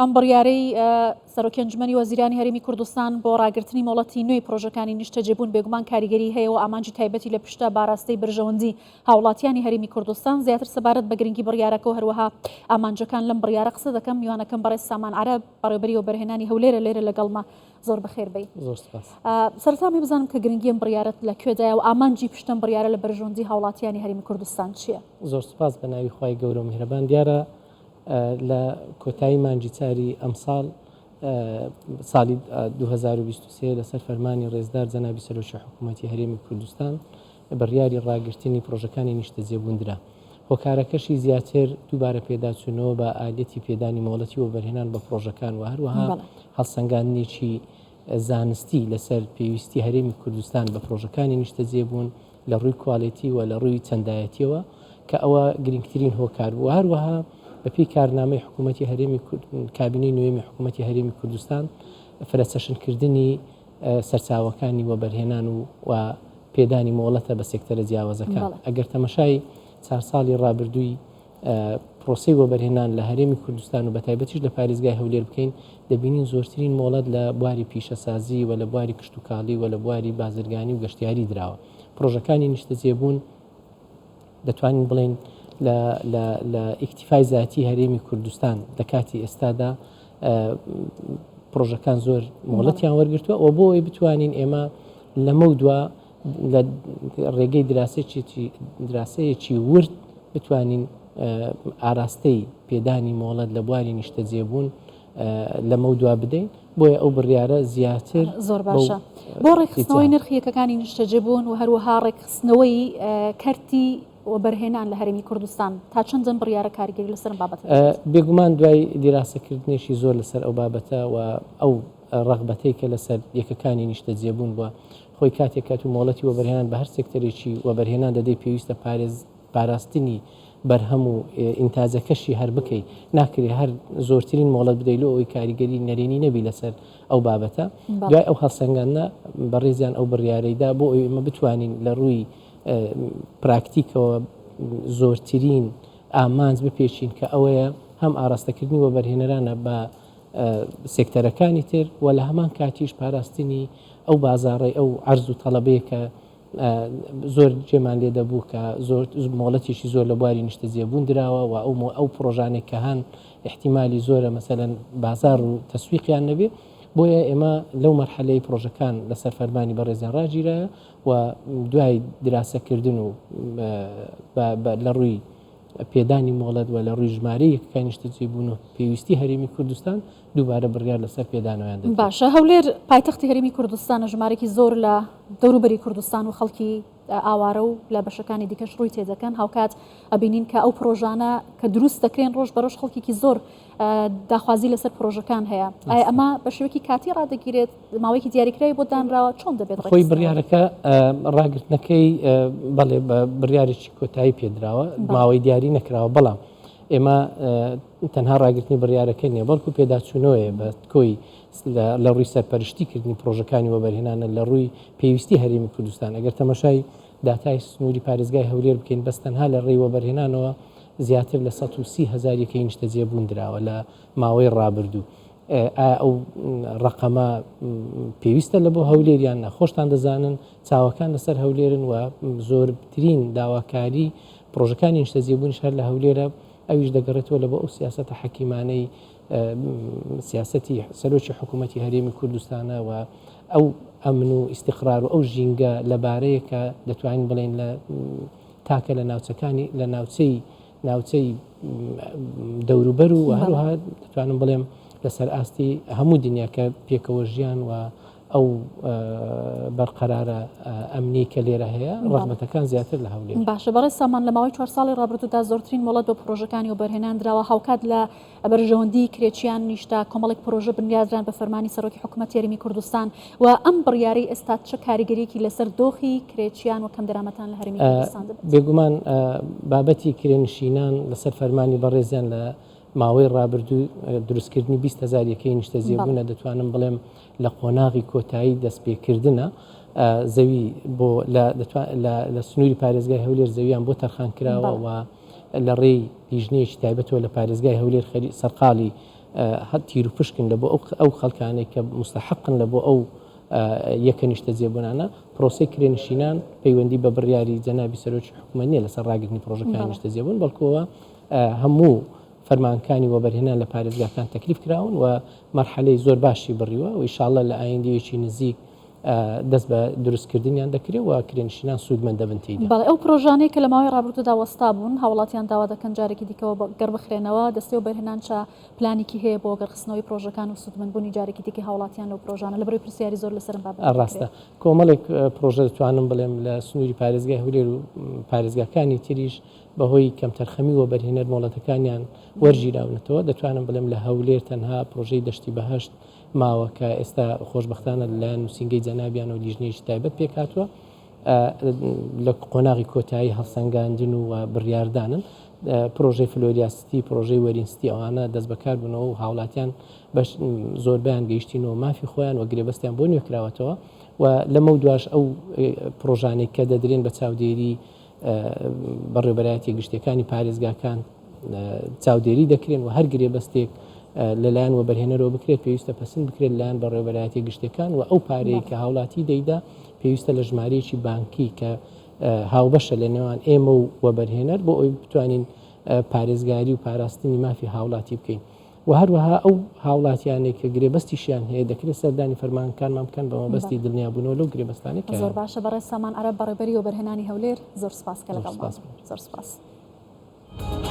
ئەم بڕیارەی سەرۆکی ئەنجومەنی وەزیرانی هەرێمی کوردستان بۆ ڕاگررتنی مۆڵەتی نوێی پرۆژەکانی نیشتەجێبوون بێگومان کاریگەری هەیە و ئامانجی تایبەتی لە پشتە باراستەی برژەوەندی هاوڵاتیانی هەرێمی کوردستان زیاتر سەبارەت بە گرنگی بڕیارەکە و هەروەها ئامانجەکان لەم بڕیارە قسە دەکەم میوانەکەم بەڕێز سامان عەرەب بەڕێوەبەری و بەرهێنانی هەولێرە لێرە لەگەڵمە زۆر بەخێر بێ. سەرەتامی بزانم کە گرنگی ئەم بڕیارەت لەکوێدایە و ئامانجی پشتم بڕیارە لە برژەوەندی هاوڵاتیانی هەرێمی کوردستان چییە؟ زۆر سپاس بە ناوی خوای گەورە و میهرەبان. دیارە لە کۆتایی مانگی چاری ئەم ساڵی 2023 لەسەر فەرمانی ڕێزدار جەنابی سەرۆکی حکوومەتی هەرێمی کوردستان بڕیاری ڕاگررتنی پرۆژەکانی نیشتەجێبوونرا. هۆکارەکەشی زیاتر دووبارە پێداچوونەوە بە ئالەتی پێدانی مۆڵەتی و بەرهێنان بە پرۆژەکان و هەروەها هەڵسەنگاندنێکی زانستی لەسەر پێویستی هەرێمی کوردستان بە پرۆژەکانی نیشتەجێبوون لە ڕووی کواڵیتی و لە ڕووی چەندایەتیەوە کە ئەوە گرنگترین هۆکار بوو. هەروەها بەپی کارنامەی حکوومەتی هەرێمی کابینەی نوێمی حکوومەتی هەرێمی کوردستان فرەچەشنکردنی سەرچاوەکانی وەبەرهێنان و پێدانی مۆڵەتە بە سێکتەرە جیاوازەکان. ئەگەر تەمەشای 4 ساڵی ڕابردووی پرۆسەی وەبەرهێنان لە هەرێمی کوردستان و بە تایبەتیش لە پارێزگای هەولێر بکەین دەبینین زۆرترین مۆڵەت لە بواری پیشەسازی و لە بواری کشتتوکاڵی و لە بواری بازرگانی و گەشتیاری درراوە. پرۆژەکانی نیشتەجێبوون دەتوانین بڵین لە ئیکتیفای زیاتی هەرێمی کوردستان لە کاتی ئێستادا پرۆژەکان زۆر مۆڵەتیان وەرگرتووە و بۆ ئەوەی بتوانین ئێمە لەمە دووە لە ڕێگەی دراسەیەکی ورد بتوانین ئاراستەی پێدانی مۆڵەت لە بواری نیشتەجێبوون لەمە دوا بدەین. بۆیە ئەو بڕیارە زیاتر زۆر باشە بۆ ڕێکخستنەوەی نرخی یەکەکانی نیشتەجێبوون و هەروەها ڕێکخستنەوەی کەرتی وەبەرهێنان لە هەرێمی کوردستان تا چەندەن بڕیارە کاریگەری لەسەر بابەت بێگومان دوای دیراسەکردنیشی زۆر لەسەر ئەو بابەتە و ئەو ڕغبەتەی کە لەسەر یەکەکانی نیشتەجێبوون بووە خۆی کاتێک کات و مۆڵەتی وەبەرهێنان بە هەر سێکتەرێکی وەبەرهێنان دەدەی پێویستە پاراستنی بەرهەم و ئینتاجەکەشی هەر بکەی ناکرێ هەر زۆرترین مۆڵەت بدەیت ئەوی کاریگەری نەرێنی نەبی لەسەر ئەو بابەتە. دوای ئەو هەڵسەنگانە بەڕێزیان ئەو بڕیارەیدا بۆ ئەوی ئێمە بتوانین لە ڕووی پراکتیکەوە زۆرترین ئامانج بپێچین کە ئەوەیە هەم ئاراستەکردنی وەبەرهێنەرانە بە سێکتەرەکانی تر و لە هەمان کاتیش پاراستنی ئەو بازاڕی ئەو عەرز و تەڵەبەیە کە زۆر جێمان لێ دەبوو کە زۆر مۆڵەتێکی زۆر لە بواری نیشتەجێبوون دراوە و ئەو پرۆژانێک کە هەن احتیمالی زۆرە مەسەلەن بازار و تەسویقیان نەبێ. بۆیە ئێمە لەو مەرحەلەی پرۆژەکان لەسەر فەرمانی بەڕێزیان ڕاگیرایە و دوای دراسەکردن و لە ڕووی پێدانی مۆڵەت و لە ڕووی ژمارەی یەکەکانی نیشتەجێبوون و پێویستی هەرێمی کوردستان دووبارە بڕیار لەسەر پێدانەوەیان دەدرێت. باشە هەولێر پایتەختی هەرێمی کوردستانە ژمارەی زۆر لە دەوروبەری کوردستان و خەڵکی ئاوارە و لە بەشەکانی دیکەش ڕووی تێدەکەن هاوکات ئەبینین کە ئەو پرۆژانە کە دروست دەکرێن ڕۆژ بە ڕۆژ خەڵکیی زۆر داخوازی لەسەر پرۆژەکان هەیە. ئایا ئەمە بە شێوەیەکی کاتی ڕادەگیرێت ماوەیەکی دیاریکراوی بۆ دانراوە چۆن دەبێت خۆی بڕیارەکە ڕاگرتنەکەی بەڵێ بە بڕیارێکی کۆتایی پێدراوە ماوەی دیاری نەکراوە بەڵام ئێمە تەنها ڕاگررتنی بڕیارەکەی نیە بەڵکو پێداچوونەوەیە بە کۆی لە ڕووی سەرپەرشتیکردنی پرۆژەکانی وەبەرهێنانە لە ڕووی پێویستی هەرێمی کوردستان. ئەگەر تەماشای داتای سنووری پارێزگای هەولێر بکەین بەس تەنها لە ڕێی وەبەرهێنانەوە زیاتر لە 130,000 یەکەی نیشتەجێبوون دراوە لە ماوەی ڕابردوو. ئەو ڕقەمە پێویستە لە بۆ هەولێریان نەخۆشتان دەزانن چاوەکان لەسەر هەولێرن و زۆرترین داواکاری پرۆژەکانی نیشتەجێبوونیش هەر لە هەولێرە ئەویش دەگەڕێتەوە لە بۆ ئەو سیاسەتە حەکیمانەی سیاسەتی سەرۆکی حکوومەتی هەرێمی کوردستانە و ئەو ئەمن و ئیستیقرار و ئەو ژینگە لەبارەیە کە دەتوانین بڵێن لە تاکە لە ناوچەکانی لە ناوچەی دەوروبەر و هەروها دەتوانم بڵێم لەسەر ئاستی هەموو دنیاکە پێکەوە ژیان و ئەو بەرقەرارە ئەمنی کە لێرە هەیە ڕغبەتەکان زیاتر لە هەولێر. باشە بەڕێز سامان لە ماوەی 4 ساڵی ڕابردوودا زۆرترین مۆڵەت بە پرۆژەکانی وەبەرهێنان دراوە هاوکات لە بەرژەوەندی کرێچیان نیشتا کۆمەڵێک پرۆژە بنیادران بە فەرمانی سەرۆکی حکوومەتی هەرێمی کوردستان و ئەم بڕیارەی ئێستا چه کاریگەریەکی لەسەر دۆخی کرێچیان و کەم دەرامەتان لە هەرێمی کوردستان دەبێت؟ بێگومان بابەتی کرێنشینان لەسەر فەرمانی بەڕێزیان لە ماوەی ڕابردوو دروستکردنی 20,000 یەکەی نیشتەجێبوونە دەتوانم بڵێم لە قۆناغی کۆتایی دەستپێکردنە زەوی بۆ لە سنووری پارێزگای هەولێر زەویان بۆ تەرخان کراوە و لە ڕێی لیژنەیەکی تایبەتەوە لە پارێزگای هەولێر سەرقاڵی تیر و پشکن لە بۆ ئەو خەڵکانێک کە مستحقن لە بۆ ئەو یەکە نیشتە جێبوونانە پرۆسی کرێنشینان پەیوەندی بە بڕیاری جەنابی سەرۆکی حکوومەت نییە لەسەر ڕاگررتنی پرۆژەکان نیشتە جێبوون بەڵکوەوە هەموو فەرمانکانی وەبەرهێنان لە پارێزگاکان تەکلیف کراون و مەرحەلەی زۆر باشی بڕیوە و ئینشاءالله لە ئایندەیەکی نزیک دەست بە دروستکردنیان دەکرێت و کرێنشینان سوودمەندە بن تێیدا. بەڵێ ئەو پرۆژانەی کە لە ماوەی ڕابردوودا وەستا بوون هاوڵاتیان داوا دەکەن جارێکی دیکەوە گەڕبخرێنەوە دەستی و بەرهێنان چا پلانێکی هەیە بۆ گەڕخستنەوەی پرۆژەکان و سوودمەندبوونی جارێکی دیکەی هاوڵاتیان لەو پرۆژانە لەبەرەوەی پرسیاری زۆر لەسەرم بابەت ڕاستە کۆمەڵێک پرۆژە دەتوانم بڵێم لە سنووری پارێزگای هەولێر و پارێزگاکانی تریش بەهۆی کەم تەرخەمی و بەرهێنەر مۆڵەتەکانیان وەرگیراونەتەوە دەتوانم بڵێم لە هەولێر تەنها پرۆژەی دەشتی بەهەشت ماوە کە ئێستا خۆشببختانە لە نووسنگەی جەنابیان و لیژنەیەکی تایبەت پێکاتوە لە قۆناغی کۆتایی هەڵسەنگاندن و بڕیاردانن پرۆژەی فلۆریاستی پرۆژەی وەرینستی ئەوانە دەست بەکار بوونەوە و هاوڵاتیان بەش زۆربیان گەیشتینەوە مافی خۆیان و گرێبەستیان بۆ نوێکراوەتەوە و لەمە دواش ئەو پرۆژانێک کە دەدرێن بە چاودێری بەڕێوەبەرایەتی گشتەکانی پارێزگاکان چاودێری دەکرێن و هەر گرێبەستێک لەلایەن و بەرهێنەرەوە بکرێت پێویستە پەسند بکرێت لایەن بەڕێوەبەرایەتی گشتەکان و ئەو پارەیە کە هاوڵاتی دەیدا پێویستە لە ژمارەیەکی بانکی کە هاوبەشە لە نێوان ئێمە و وەبەرهێنەر بۆ ئەوی بتوانین پارێزگاری و پاراستنی مافی هاوڵاتی بکەین و هەروەها ئەو هاوڵاتیانێک کە گرێبەستیشیان هەیە دەکرێت سەردانی فەرمانکانمان بکەن بە مەبەستی دڵنیابوونەوە لەو گرێبەستانێک زۆر باشە بەڕێز سامان عەرەب بەڕێبەری و بەرهێنانی هەولێر زۆر سپاس کە لەگەڵمان زۆر سپاس.